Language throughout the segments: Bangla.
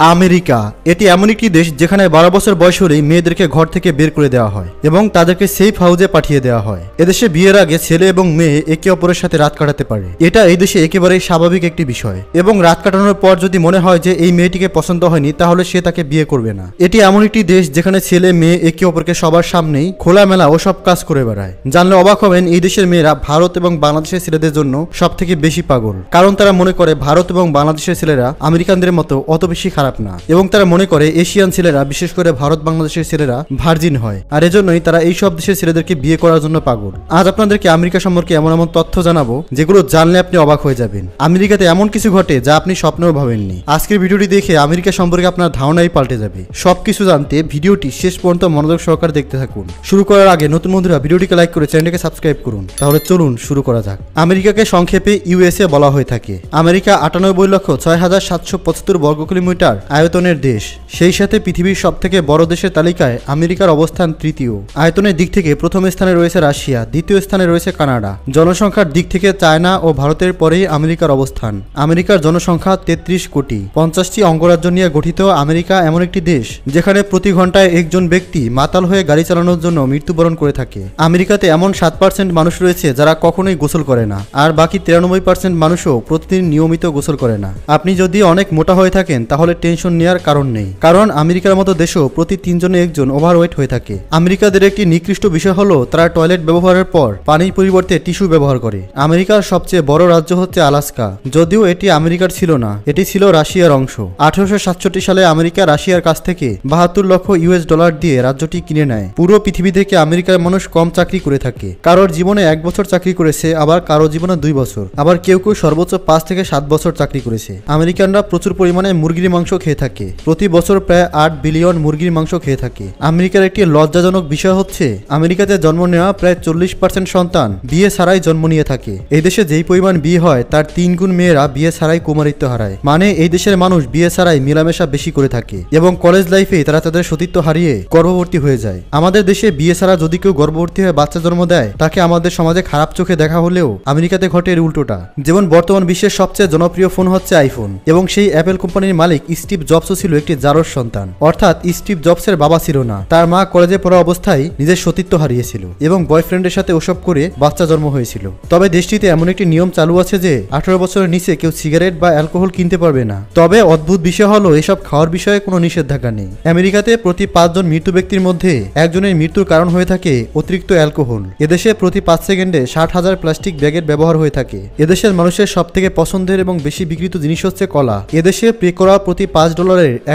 আমেরিকা এটি এমন একটি দেশ যেখানে 12 বছর বয়স হলেই মেয়েদেরকে ঘর থেকে বের করে দেওয়া হয় এবং তাদেরকে সেফ হাউসে পাঠিয়ে দেওয়া হয়। এদেশে বিয়ের আগে ছেলে এবং মেয়ে একে অপরের সাথে রাত কাটাতে পারে। এটা এই দেশে একেবারেই স্বাভাবিক একটি বিষয় এবং রাত কাটানোর পর যদি মনে হয় যে এই মেয়েটিকে পছন্দ হয়নি তাহলে সে তাকে বিয়ে করবে না। এটি এমন একটি দেশ যেখানে ছেলে মেয়ে একে অপরকে সবার সামনেই খোলামেলা ও সব কাজ করে বেড়ায়। জানলে অবাক হবেন এই দেশের মেয়েরা ভারত এবং বাংলাদেশের ছেলেদের জন্য সব থেকে বেশি পাগল, কারণ তারা মনে করে ভারত এবং বাংলাদেশের ছেলেরা আমেরিকানদের মতো অত বেশি খারাপ না এবং তারা মনে করে এশিয়ান ছেলেরা বিশেষ করে ভারত বাংলাদেশের ছেলেরা ভার্জিন হয়, আর এজন্যই তারা এই সব দেশের ছেলেদেরকে বিয়ে করার জন্য পাগল। আজ আপনাদেরকে আমেরিকা সম্পর্কে এমন এমন তথ্য জানাবো যেগুলো জানলে আপনি অবাক হয়ে যাবেন। আমেরিকাতে এমন কিছু ঘটে যা আপনি স্বপ্নেও ভাবেননি। আজকের ভিডিওটি দেখে আমেরিকা সম্পর্কে আপনার ধারণাই পাল্টে যাবে। সবকিছু জানতে ভিডিওটি শেষ পর্যন্ত মনোযোগ সহকারে দেখতে থাকুন। শুরু করার আগে নতুন বন্ধুরা ভিডিওটিকে লাইক করে চ্যানেলটিকে সাবস্ক্রাইব করুন। তাহলে চলুন শুরু করা যাক। আমেরিকাকে সংক্ষেপে ইউএসএ বলা হয়ে থাকে। আমেরিকা 98,06,775 বর্গ কিলোমিটার আয়তনের দেশ। সেই সাথে পৃথিবীর সবথেকে বড় দেশের তালিকায় আমেরিকার অবস্থান তৃতীয়। আয়তনের দিক থেকে প্রথম স্থানে রয়েছে রাশিয়া, দ্বিতীয় স্থানে রয়েছে কানাডা। জনসংখ্যার দিক থেকে চায়না ও ভারতের পরেই আমেরিকার অবস্থান। আমেরিকার জনসংখ্যা 33 কোটি। 50টি অঙ্গরাজ্য নিয়ে গঠিত আমেরিকা এমন একটি দেশ যেখানে প্রতি ঘন্টায় একজন ব্যক্তি মাতাল হয়ে গাড়ি চালানোর জন্য মৃত্যুবরণ করে থাকে। আমেরিকাতে এমন 7% মানুষ রয়েছে যারা কখনোই গোসল করে না, আর বাকি 93% মানুষও প্রতিদিন নিয়মিত গোসল করে না। আপনি যদি অনেক মোটা হয়ে থাকেন তাহলে টেনশন নেওয়ার কারণ নেই, কারণ আমেরিকার মতো দেশও প্রতি 3 জনে একজন ওভারওয়েট হয়ে থাকে। আমেরিকাদের একটি নিকৃষ্ট বিষয় হলো তারা টয়লেট ব্যবহারের পর পানির পরিবর্তে টিস্যু ব্যবহার করে। আমেরিকার সবচেয়ে বড় রাজ্য হচ্ছে আলাস্কা, যদিও এটি আমেরিকার ছিল না, এটি ছিল রাশিয়ার অংশ। 1867 সালে আমেরিকা রাশিয়ার কাছ থেকে 72 লক্ষ ইউএস ডলার দিয়ে রাজ্যটি কিনে নেয়। পুরো পৃথিবী থেকে আমেরিকার মানুষ কম চাকরি করে থাকে। কারোর জীবনে 1 বছর চাকরি করেছে, আবার কারো জীবনে 2 বছর, আবার কেউ কেউ সর্বোচ্চ 5 থেকে 7 বছর চাকরি করেছে। আমেরিকানরা প্রচুর পরিমাণে মুরগির মাংস খেয়ে থাকে। প্রতি বছর প্রায় 8 বিলিয়ন মুরগির মাংস খেয়ে থাকে। আমেরিকার একটি লজ্জাজনক বিষয় হচ্ছে আমেরিকাতে জন্ম নেওয়া প্রায় 40% সন্তান বিয়ে ছাড়াই জন্ম নিয়ে থাকে। এই দেশে যেই পরিমাণ বিয়ে হয় তার 3 গুণ মেয়েরা বিয়ে ছাড়াই কুমারিত্ব হারায়। মানে এই দেশের মানুষ বিয়ে ছাড়াই মেলামেশা বেশি করে থাকে এবং কলেজ লাইফে তারা তাদের সতীত্ব হারিয়ে গর্ভবতী হয়ে যায়। আমাদের দেশে বিয়ে ছাড়া যদি কেউ গর্ভবতী হয়ে বাচ্চা জন্ম দেয় তাকে আমাদের সমাজে খারাপ চোখে দেখা হলেও আমেরিকাতে ঘটে এর উল্টোটা। যেমন বর্তমান বিশ্বের সবচেয়ে জনপ্রিয় ফোন হচ্ছে আইফোন, এবং সেই অ্যাপেল কোম্পানির মালিক স্টিভ জবসও ছিল একটি জারজ সন্তান। অর্থাৎ স্টিভ জবসের বাবা ছিল না, তার মা কলেজে পড়া অবস্থায় নিজের সতীত্ব হারিয়েছিল এবং বয়ফ্রেন্ডের সাথে ওসব করে বাচ্চা জন্ম হয়েছিল। তবে দেশটিতে এমন একটি নিয়ম চালু আছে যে 18 বছরের নিচে কেউ সিগারেট বা অ্যালকোহল কিনতে পারবে না। তবে অদ্ভুত বিষয় হলো এসব খাওয়ার বিষয়ে কোনো নিষেধাজ্ঞা নেই। আমেরিকাতে প্রতি 5 জন মৃত্যু ব্যক্তির মধ্যে একজনের মৃত্যুর কারণ হয়ে থাকে অতিরিক্ত অ্যালকোহল। এদেশে প্রতি 5 সেকেন্ডে 60,000 প্লাস্টিক ব্যাগের ব্যবহার হয়ে থাকে। এদেশের মানুষের সব থেকে পছন্দের এবং বেশি বিক্রিত জিনিস হচ্ছে কলা। এদেশে পে করা প্রতি $5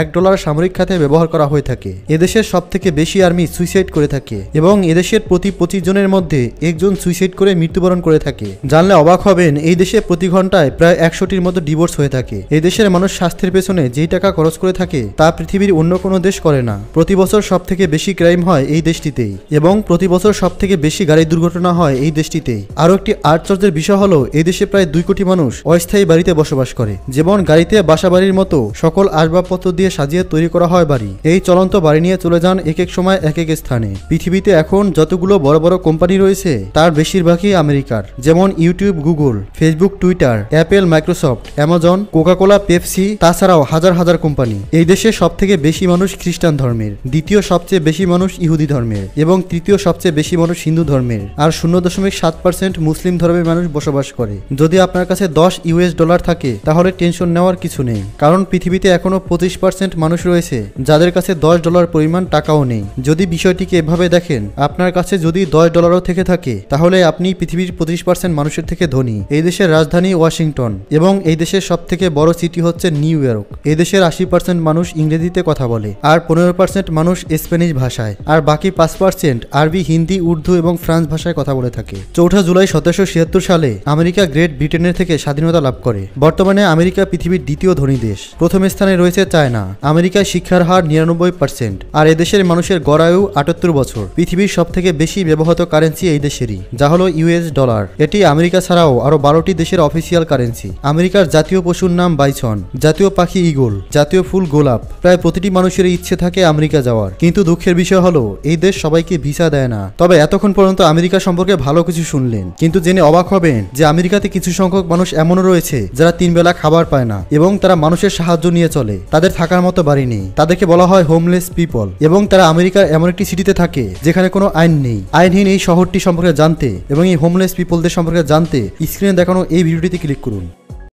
$1 সামরিক খাতে ব্যবহার করা হয়ে থাকে। এদেশের সব থেকে বেশি আর্মি সুইসাইড করে থাকে এবং এদেশের প্রতি 25 জনের মধ্যে একজন সুইসাইড করে মৃত্যুবরণ করে থাকে। জানলে অবাক হবেন এই দেশে প্রতি ঘন্টায় প্রায় 100টির মতো ডিভোর্স হয়ে থাকে। এই দেশের মানুষ স্বাস্থ্যের পেছনে যেই টাকা খরচ করে থাকে তা পৃথিবীর অন্য কোনো দেশ করে না। প্রতি বছর সব থেকে বেশি ক্রাইম হয় এই দেশটিতেই এবং প্রতি বছর সব থেকে বেশি গাড়ি দুর্ঘটনা হয় এই দেশটিতেই। আরো একটি আশ্চর্যের বিষয় হলো এই দেশে প্রায় 2 কোটি মানুষ অস্থায়ী বাড়িতে বসবাস করে। যেমন গাড়িতে বাসা বাড়ির মতো সকল আসবাবপত্র দিয়ে সাজিয়ে তৈরি করা হয় বাড়ি। এই চলন্ত বাড়ি নিয়ে চলে যান এক এক সময় এক এক স্থানে। পৃথিবীতে এখন যতগুলো বড় বড় কোম্পানি রয়েছে তার বেশিরভাগই আমেরিকার, যেমন YouTube, Google, Facebook, Twitter, Apple, Microsoft, Amazon, Coca Cola, Pepsi, তাছাড়াও হাজার হাজার কোম্পানি। এই দেশে সব থেকে বেশি মানুষ খ্রিস্টান ধর্মের, দ্বিতীয় সবচেয়ে বেশি মানুষ ইহুদি ধর্মের এবং তৃতীয় সবচেয়ে বেশি মানুষ হিন্দু ধর্মের, আর 0.7% মুসলিম ধর্মের মানুষ বসবাস করে। যদি আপনার কাছে $10 থাকে তাহলে টেনশন নেওয়ার কিছু নেই, কারণ পৃথিবীতে এখনো 25% মানুষ রয়েছে যাদের কাছে $10 পরিমাণ টাকাও নেই। যদি বিষয়টিকে এভাবে দেখেন, আপনার কাছে যদি $10 থেকে থাকে তাহলে আপনি পৃথিবীর 25% মানুষের থেকে ধনী। এই দেশের রাজধানী ওয়াশিংটন এবং এই দেশের সব থেকে বড় সিটি হচ্ছে নিউ ইয়র্ক। এই দেশের 80% মানুষ ইংরেজিতে কথা বলে, আর 15% মানুষ স্প্যানিশ ভাষায়, আর বাকি 5% আরবি, হিন্দি, উর্দু এবং ফ্রান্স ভাষায় কথা বলে থাকে। 4 জুলাই 1776 সালে আমেরিকা গ্রেট ব্রিটেনের থেকে স্বাধীনতা লাভ করে। বর্তমানে আমেরিকা পৃথিবীর দ্বিতীয় ধনী দেশ। প্রথম স্থানে রয়েছে চায়না। আমেরিকায় শিক্ষার হার 99%, আর এদেশের মানুষের গড় আয়ু 78 বছর। পৃথিবীর সব থেকে বেশি ব্যবহৃত কারেন্সি এই দেশেরই, যা হলো ইউএস ডলার। এটি আমেরিকা ছাড়াও আরো 12টি দেশের অফিসিয়াল কারেন্সি। আমেরিকার জাতীয় পশুর নাম বাইসন, জাতীয় পাখি ঈগল, জাতীয় ফুল গোলাপ। প্রায় প্রতিটি মানুষের ইচ্ছে থাকে আমেরিকা যাওয়ার, কিন্তু দুঃখের বিষয় হলো এই দেশ সবাইকে ভিসা দেয় না। তবে এতক্ষণ পর্যন্ত আমেরিকা সম্পর্কে ভালো কিছু শুনলেন, কিন্তু জেনে অবাক হবেন যে আমেরিকাতে কিছু সংখ্যক মানুষ এমনও রয়েছে যারা 3 বেলা খাবার পায় না এবং তারা মানুষের সাহায্য নিয়ে চলে, তাদের থাকার মতো বাড়ি নেই, তাদেরকে বলা হয় হোমলেস পিপল। এবং তারা আমেরিকার এমন একটি সিটিতে থাকে যেখানে কোনো আইন নেই। আইনহীন এই শহরটি সম্পর্কে জানতে এবং এই হোমলেস পিপলদের সম্পর্কে জানতে স্ক্রিনে দেখানো এই ভিডিওটিতে ক্লিক করুন।